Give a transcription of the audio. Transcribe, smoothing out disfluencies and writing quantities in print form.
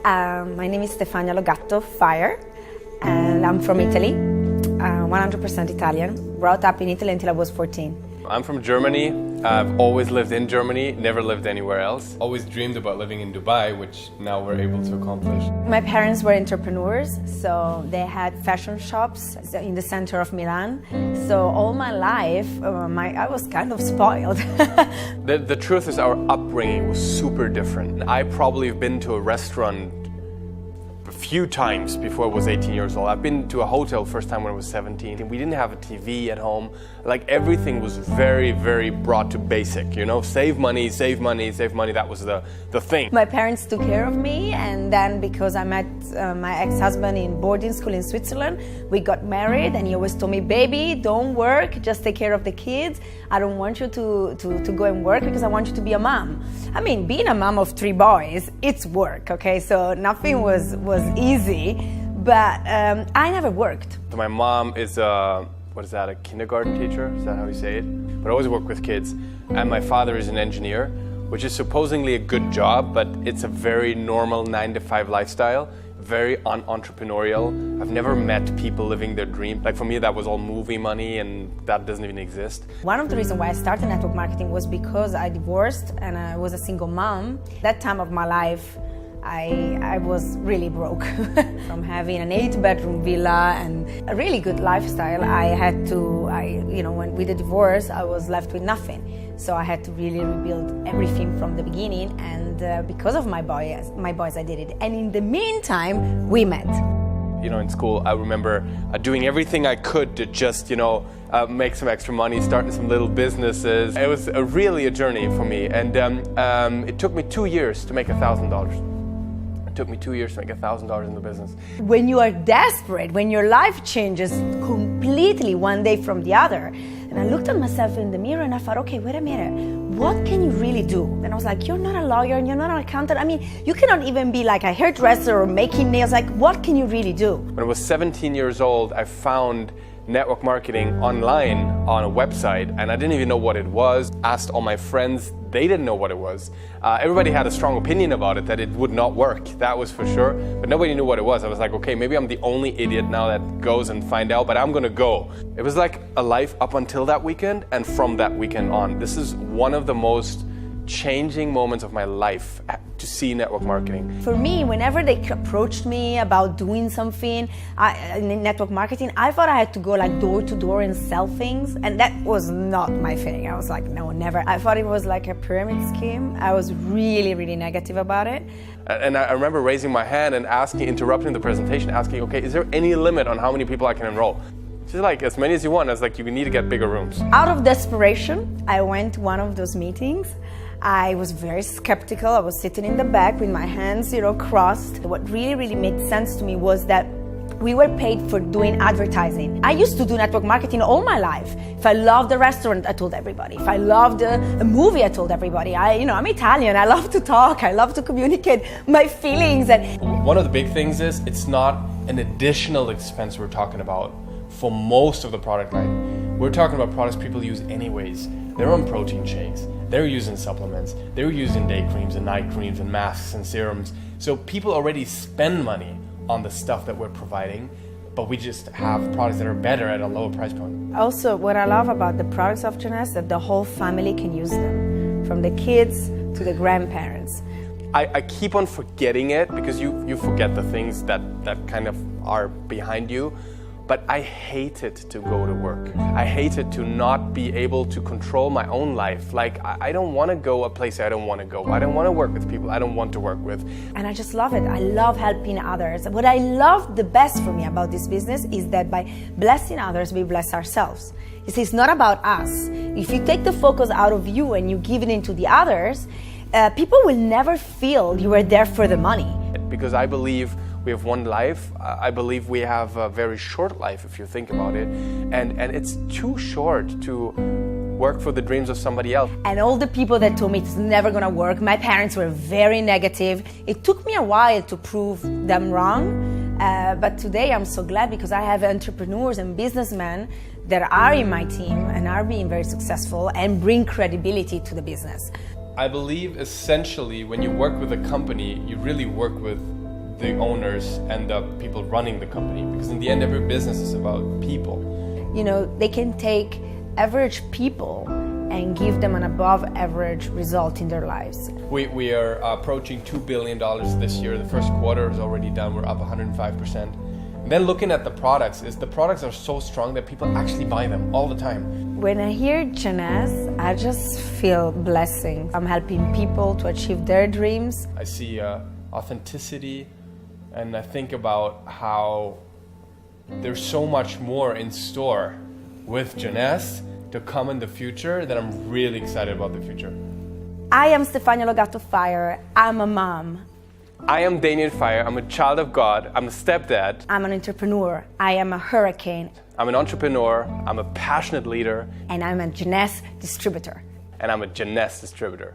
My name is Stefania Gatto Feier, and I'm from Italy, 100% Italian. Brought up in Italy until I was 14. I'm from Germany. I've always lived in Germany, never lived anywhere else. Always dreamed about living in Dubai, which now we're able to accomplish. My parents were entrepreneurs, so they had fashion shops in the center of Milan. So all my life, I was kind of spoiled. The truth is, our upbringing was super different. I probably have been to a restaurant a few times before I was 18 years old. I've been to a hotel first time when I was 17. We didn't have a TV at home. Like, everything was very, very brought to basic, you know? Save money, save money, save money. That was the thing. My parents took care of me, and then because I met my ex-husband in boarding school in Switzerland, we got married, and he always told me, baby, don't work, just take care of the kids. I don't want you to go and work because I want you to be a mom. I mean, being a mom of 3 boys, it's work, okay? So nothing was easy, but I never worked. So my mom is a kindergarten teacher? Is that how you say it? But I always work with kids. And my father is an engineer, which is supposedly a good job, but it's a very normal 9-to-5 lifestyle, very entrepreneurial. I've never met people living their dream. Like, for me, that was all movie money, and that doesn't even exist. One of the reasons why I started network marketing was because I divorced and I was a single mom. That time of my life, I was really broke. From having an 8-bedroom villa and a really good lifestyle, with the divorce, I was left with nothing. So I had to really rebuild everything from the beginning, and because of my boys, I did it. And in the meantime, we met. You know, in school, I remember doing everything I could to just, make some extra money, starting some little businesses. It was really a journey for me, and it took me 2 years to make $1,000. It took me 2 years to make $1,000 in the business. When you are desperate, when your life changes completely one day from the other, and I looked at myself in the mirror and I thought, okay, wait a minute, what can you really do? And I was like, you're not a lawyer and you're not an accountant. I mean, you cannot even be like a hairdresser or making nails. Like, what can you really do? When I was 17 years old, I found network marketing online on a website, and I didn't even know what it was. Asked all my friends, they didn't know what it was. Everybody had a strong opinion about it, that it would not work, that was for sure, but nobody knew what it was. I was like, okay, maybe I'm the only idiot now that goes and find out, but I'm gonna go. It was like a life up until that weekend, and from that weekend on. This is one of the most changing moments of my life, to see network marketing. For me, whenever they approached me about doing something in network marketing, I thought I had to go like door to door and sell things, and that was not my thing. I was like, no, never. I thought it was like a pyramid scheme. I was really, really negative about it. And I remember raising my hand and interrupting the presentation, asking, okay, is there any limit on how many people I can enroll? She's like, as many as you want. I was like, you need to get bigger rooms. Out of desperation, I went to one of those meetings. I was very skeptical. I was sitting in the back with my hands, crossed. What really, really made sense to me was that we were paid for doing advertising. I used to do network marketing all my life. If I loved a restaurant, I told everybody. If I loved a movie, I told everybody. I'm Italian. I love to talk. I love to communicate my feelings. And one of the big things is, it's not an additional expense we're talking about for most of the product line. We're talking about products people use anyways. They're on protein shakes. They're using supplements. They're using day creams and night creams and masks and serums. So people already spend money on the stuff that we're providing, but we just have products that are better at a lower price point. Also, what I love about the products of Janessa is that the whole family can use them, from the kids to the grandparents. I keep on forgetting it, because you forget the things that kind of are behind you. But I hated to go to work. I hated to not be able to control my own life. Like, I don't want to go a place I don't want to go. I don't want to work with people I don't want to work with. And I just love it. I love helping others. What I love the best for me about this business is that by blessing others, we bless ourselves. You see, it's not about us. If you take the focus out of you and you give it into the others, people will never feel you were there for the money. Because I believe we have one life. I believe we have a very short life, if you think about it. And it's too short to work for the dreams of somebody else. And all the people that told me it's never gonna work, my parents were very negative. It took me a while to prove them wrong. But today I'm so glad, because I have entrepreneurs and businessmen that are in my team and are being very successful and bring credibility to the business. I believe essentially when you work with a company, you really work with the owners and the people running the company, because in the end every business is about people. You know, they can take average people and give them an above average result in their lives. We are approaching $2 billion this year. The first quarter is already done. We're up 105%. And then looking at the products, the products are so strong that people actually buy them all the time. When I hear Jeunesse, I just feel blessing. I'm helping people to achieve their dreams. I see authenticity, and I think about how there's so much more in store with Jeunesse to come in the future that I'm really excited about the future. I am Stefania Gatto Feier. I'm a mom. I am Danien Feier. I'm a child of God. I'm a stepdad. I'm an entrepreneur. I am a hurricane. I'm an entrepreneur. I'm a passionate leader. And I'm a Jeunesse distributor. And I'm a Jeunesse distributor.